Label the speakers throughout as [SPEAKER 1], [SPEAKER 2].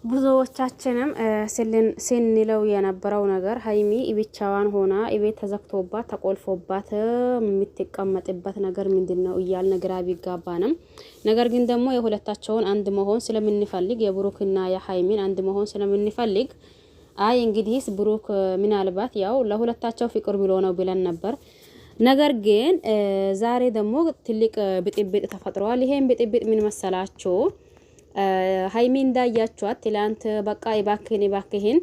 [SPEAKER 1] ብዙዎቻችንም ስንለው የነበረው ነገር ሀይሚ ብቻዋን ሆና እቤት ተዘግቶባት ተቆልፎባት የምትቀመጥበት ነገር ምንድነው እያልን ግራ ቢጋባንም ነገር ግን ደግሞ የሁለታቸውን አንድ መሆን ስለምንፈልግ የብሩክና የሀይሚን አንድ መሆን ስለምንፈልግ አይ እንግዲህስ ብሩክ ምናልባት ያው ለሁለታቸው ፍቅር ብሎ ነው ብለን ነበር። ነገር ግን ዛሬ ደግሞ ትልቅ ብጥብጥ ተፈጥሯል። ይሄን ብጥብጥ ምን መሰላችሁ? ሀይሚ እንዳያችኋት ትላንት በቃ ይባክህን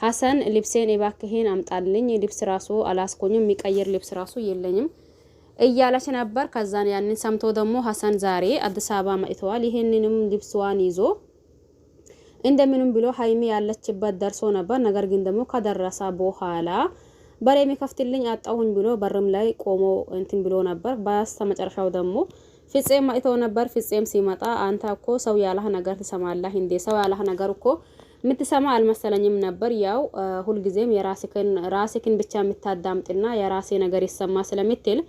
[SPEAKER 1] ሀሰን ልብሴን ይባክህን አምጣልኝ፣ ልብስ ራሱ አላስኮኝም፣ የሚቀይር ልብስ ራሱ የለኝም እያለች ነበር። ከዛን ያንን ሰምቶ ደግሞ ሀሰን ዛሬ አዲስ አበባ መጥተዋል። ይሄንንም ልብስዋን ይዞ እንደምንም ብሎ ሀይሚ ያለችበት ደርሶ ነበር። ነገር ግን ደግሞ ከደረሰ በኋላ በር የሚከፍትልኝ አጣሁኝ ብሎ በርም ላይ ቆሞ እንትን ብሎ ነበር። በስተመጨረሻው ደግሞ ፍጼም አይቶ ነበር። ፍጼም ሲመጣ አንተ እኮ ሰው ያለህ ነገር ትሰማለህ እንዴ? ሰው ያለህ ነገር እኮ የምትሰማ አልመሰለኝም ነበር። ያው ሁልጊዜም ራስህን ብቻ የምታዳምጥና የራሴ ነገር ይሰማ ስለምትል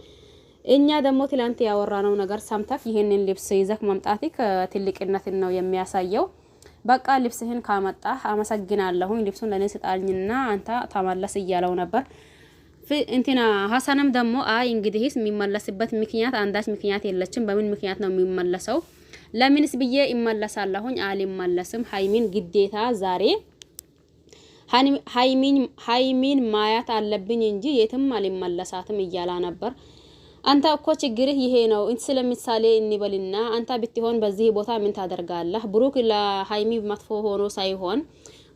[SPEAKER 1] እኛ ደግሞ ትላንት ያወራነው ነገር ሰምተክ ይሄንን ልብስ ይዘክ መምጣትክ ትልቅነትን ነው የሚያሳየው። በቃ ልብስህን ካመጣህ አመሰግናለሁኝ፣ ልብሱን ለኔ ስጣኝና አንተ ተመለስ እያለው ነበር። እንትና ሀሰንም ደግሞ አይ እንግዲህስ የሚመለስበት ምክንያት አንዳች ምክንያት የለችም። በምን ምክንያት ነው የሚመለሰው? ለምንስ ብዬ ይመለሳለሁኝ? አልመለስም። ሀይሚን ግዴታ ዛሬ ሀይሚን ማያት አለብኝ እንጂ የትም አልመለሳትም እያላ ነበር። አንተ እኮ ችግርህ ይሄ ነው። ስለምሳሌ እንበልና አንተ ብትሆን በዚህ ቦታ ምን ታደርጋለህ? ብሩክ ለሀይሚ መጥፎ ሆኖ ሳይሆን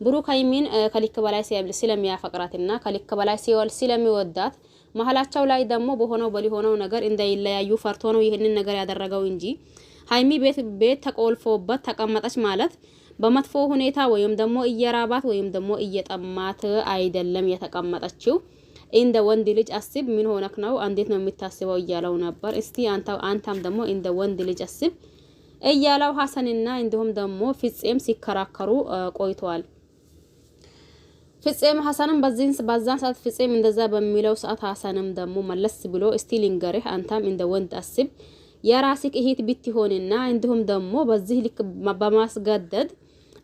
[SPEAKER 1] ብሩክ ሀይሚን ከልክ በላይ ስለሚያፈቅራትና ከልክ በላይ ስለሚወዳት መሀላቸው ላይ ደግሞ በሆነው በሊሆነው ነገር እንዳይለያዩ ፈርቶ ነው ይሄንን ነገር ያደረገው እንጂ ሀይሚ ቤት ተቆልፎበት ተቀመጠች ማለት በመጥፎ ሁኔታ ወይም ደግሞ እየራባት ወይም ደግሞ እየጠማት አይደለም የተቀመጠችው። እንደ ወንድ ልጅ አስብ። ምን ሆነክ ነው? እንዴት ነው የምታስበው እያለው ነበር። እስቲ አንተም ደግሞ እንደ ወንድ ልጅ አስብ እያለው ሀሰንና እንዲሁም ደግሞ ፍጼም ሲከራከሩ ቆይተዋል። ፍጼም ሀሰንም በዛን ሰዓት ፍጼም እንደዛ በሚለው ሰዓት ሀሰንም ደግሞ መለስ ብሎ እስቲ ልንገርህ አንተም እንደ ወንድ አስብ፣ የራስክ እህት ብትሆንና እንዲሁም ደግሞ በዚህ ልክ በማስገደድ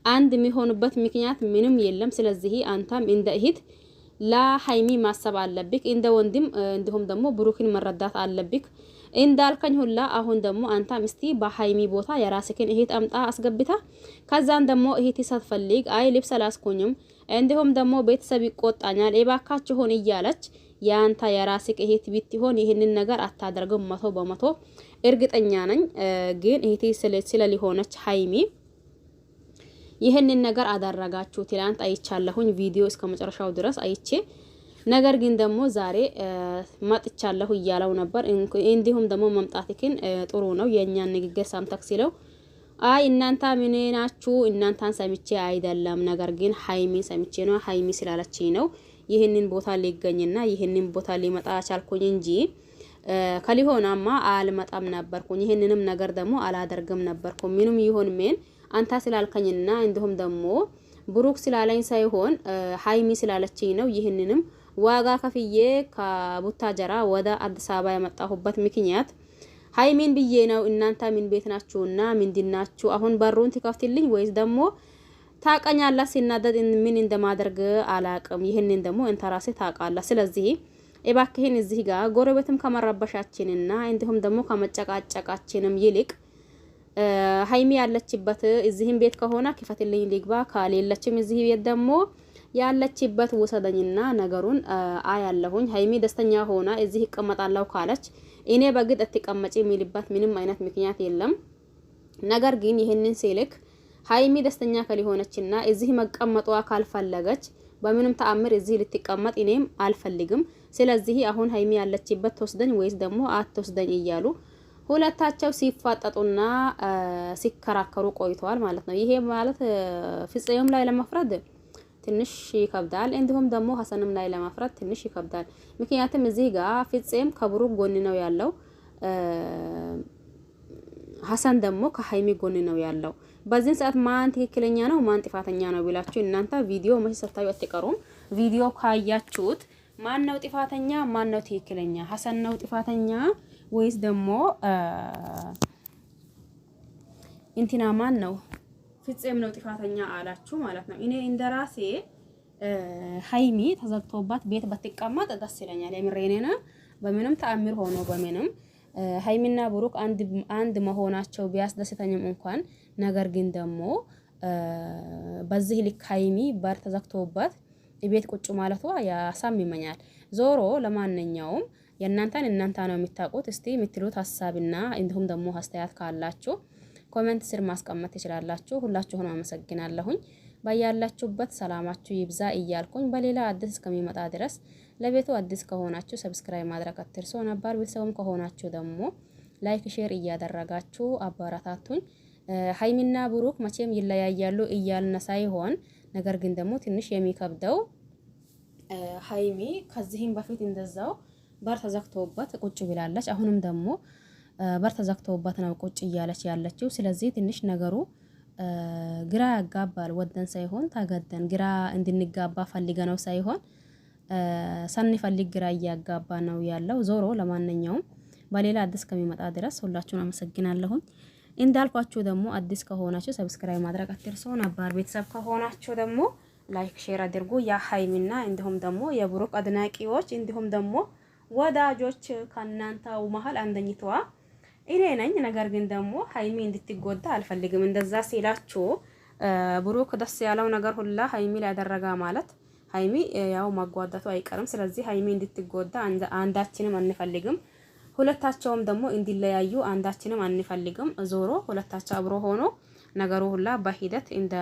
[SPEAKER 1] አንድ የሚሆንበት ምክንያት ምንም የለም። ስለዚህ አንተም እንደ እህት ለሀይሚ ማሰብ አለብክ፣ እንደ ወንድም እንዲሁም ደግሞ ብሩክን መረዳት አለብክ እንዳልከኝ ሁላ። አሁን ደግሞ አንተም እስቲ በሀይሚ ቦታ የራስክን እህት አምጣ አስገብታ ከዛን ደግሞ እህት ሳትፈልግ አይ ልብስ አላስኮኝም እንዲሁም ደግሞ ቤተሰብ ይቆጣኛል እባካችሁን እያለች ያንተ የራስክ እህት ብትሆን ይህንን ነገር አታደርግም። 100% እርግጠኛ ነኝ። ግን እህቴ ስለሊሆነች ሀይሚ ይህንን ነገር አደረጋችሁ። ትላንት አይቻለሁኝ ቪዲዮ እስከ መጨረሻው ድረስ አይቼ፣ ነገር ግን ደግሞ ዛሬ መጥቻለሁ እያለው ነበር። እንዲሁም ደግሞ መምጣትክን ጥሩ ነው የኛን ንግግር ሳምተክ ሲለው አይ እናንተ ምን ናችሁ? እናንተን ሰምቼ አይደለም፣ ነገር ግን ሀይሚ ሰምቼ ነው። ሀይሚ ስላለችኝ ነው ይህንን ቦታ ሊገኝና ይህንን ቦታ ሊመጣ ቻልኩኝ እንጂ ከሊሆናማ አልመጣም ነበርኩኝ። ይህንንም ነገር ደግሞ አላደርግም ነበርኩ። ምንም ይሁን ምን አንተ ስላልከኝና እንዲሁም ደግሞ ብሩክ ስላለኝ ሳይሆን ሀይሚ ስላለችኝ ነው። ይህንንም ዋጋ ከፍዬ ከቡታጀራ ወደ አዲስ አበባ የመጣሁበት ምክንያት ሀይሚን ብዬ ነው። እናንተ ምን ቤት ናችሁና ምንድናችሁ? አሁን በሩን ትከፍትልኝ ወይስ ደግሞ ታቀኛለህ? ሲናደድ ምን እንደማደርግ አላቅም። ይህንን ደግሞ እንተ ራስህ ታውቃለህ። ስለዚህ እባክህን እዚህ ጋር ጎረቤትም ከመረበሻችንና እንዲሁም ደግሞ ከመጨቃጨቃችንም ይልቅ ሀይሚ ያለችበት እዚህም ቤት ከሆነ ክፈትልኝ ልግባ፣ ካሌለችም እዚህ ቤት ደግሞ ያለችበት ወሰደኝና ነገሩን አያለሁኝ። ሀይሚ ደስተኛ ሆና እዚህ ይቀመጣለሁ ካለች እኔ በግድ አትቀመጪ የሚልባት ምንም አይነት ምክንያት የለም። ነገር ግን ይሄንን ሲልክ ሀይሚ ደስተኛ ከሊሆነችና እዚህ መቀመጧ ካልፈለገች በምንም ተአምር እዚህ ልትቀመጥ እኔም አልፈልግም። ስለዚህ አሁን ሀይሚ ያለችበት ተወስደኝ ወይስ ደግሞ አትወስደኝ እያሉ ሁለታቸው ሲፋጠጡና ሲከራከሩ ቆይተዋል ማለት ነው። ይሄ ማለት ፍጼም ላይ ለመፍረድ ትንሽ ይከብዳል፣ እንዲሁም ደግሞ ሀሰንም ላይ ለመፍረድ ትንሽ ይከብዳል። ምክንያቱም እዚህ ጋር ፍጼም ከብሩክ ጎን ነው ያለው፣ ሀሰን ደግሞ ከሀይሚ ጎን ነው ያለው። በዚህ ሰዓት ማን ትክክለኛ ነው ማን ጥፋተኛ ነው ብላችሁ እናንተ ቪዲዮ መቼ ሰታዩ አትቀሩም። ቪዲዮ ካያችሁት ማን ነው ጥፋተኛ ማን ነው ትክክለኛ? ሀሰን ነው ጥፋተኛ ወይስ ደግሞ እንትና ማን ነው ፍፄም ነው ጥፋተኛ አላችሁ ማለት ነው። እኔ እንደራሴ ሀይሚ ተዘግቶባት ቤት በትቀመጥ ደስ ይለኛል። የምሬኔ ነው። በምንም ተአምር ሆኖ በምንም ሀይሚና ብሩክ አንድ መሆናቸው ቢያስደስተኝም እንኳን ነገር ግን ደግሞ በዚህ ልክ ሀይሚ በር ተዘግቶባት ቤት ቁጭ ማለቷ ያሳምመኛል። ዞሮ ለማንኛውም የእናንተን እናንተ ነው የምታውቁት። እስቲ የምትሉት ሀሳብና እንዲሁም ደግሞ አስተያየት ካላችሁ ኮሜንት ስር ማስቀመጥ ትችላላችሁ። ሁላችሁንም አመሰግናለሁኝ። ባያላችሁበት ሰላማችሁ ይብዛ እያልኩኝ በሌላ አዲስ እስከሚመጣ ድረስ ለቤቱ አዲስ ከሆናችሁ ሰብስክራይብ ማድረግ አትርሱ። ነባር ቤተሰብም ከሆናችሁ ደግሞ ላይክ ሼር እያደረጋችሁ አበረታቱኝ። ሀይሚና ብሩክ መቼም ይለያያሉ እያልን ሳይሆን ነገር ግን ደግሞ ትንሽ የሚከብደው ሀይሚ ከዚህም በፊት እንደዛው በር ተዘግቶበት ቁጭ ብላለች። አሁንም ደግሞ በር ተዘግቶበት ነው ቁጭ እያለች ያለችው። ስለዚህ ትንሽ ነገሩ ግራ ያጋባል። ወደን ሳይሆን ታገደን ግራ እንድንጋባ ፈልገ ነው ሳይሆን ሳንፈልግ ግራ እያጋባ ነው ያለው። ዞሮ ለማንኛውም በሌላ አዲስ ከሚመጣ ድረስ ሁላችሁን አመሰግናለሁኝ። እንዳልኳችሁ ደግሞ አዲስ ከሆናችሁ ሰብስክራይብ ማድረግ አትርሱ። ነባር ቤተሰብ ከሆናችሁ ደግሞ ላይክ ሼር አድርጉ። የሀይሚና እንዲሁም ደግሞ የብሩክ አድናቂዎች እንዲሁም ደግሞ ወዳጆች ከናንተው መሀል አንደኝቷ እኔ ነኝ። ነገር ግን ደግሞ ሀይሚ እንድትጎዳ አልፈልግም። እንደዛ ሲላችሁ ብሩክ ደስ ያለው ነገር ሁላ ሀይሚ ላይ ያደረጋ ማለት ሀይሚ ያው ማጓዳቱ አይቀርም። ስለዚህ ሀይሚ እንድትጎዳ አንዳችንም አንፈልግም። ሁለታቸውም ደግሞ እንዲለያዩ አንዳችንም አንፈልግም። ዞሮ ሁለታቸው አብሮ ሆኖ ነገሩ ሁላ በሂደት እንደ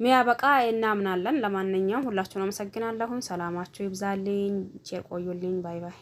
[SPEAKER 1] ሚያበቃ እናምናለን። ለማንኛውም ሁላችሁንም አመሰግናለሁ። ሰላማችሁ ይብዛልኝ። ቼር ቆዩልኝ። ባይ ባይ።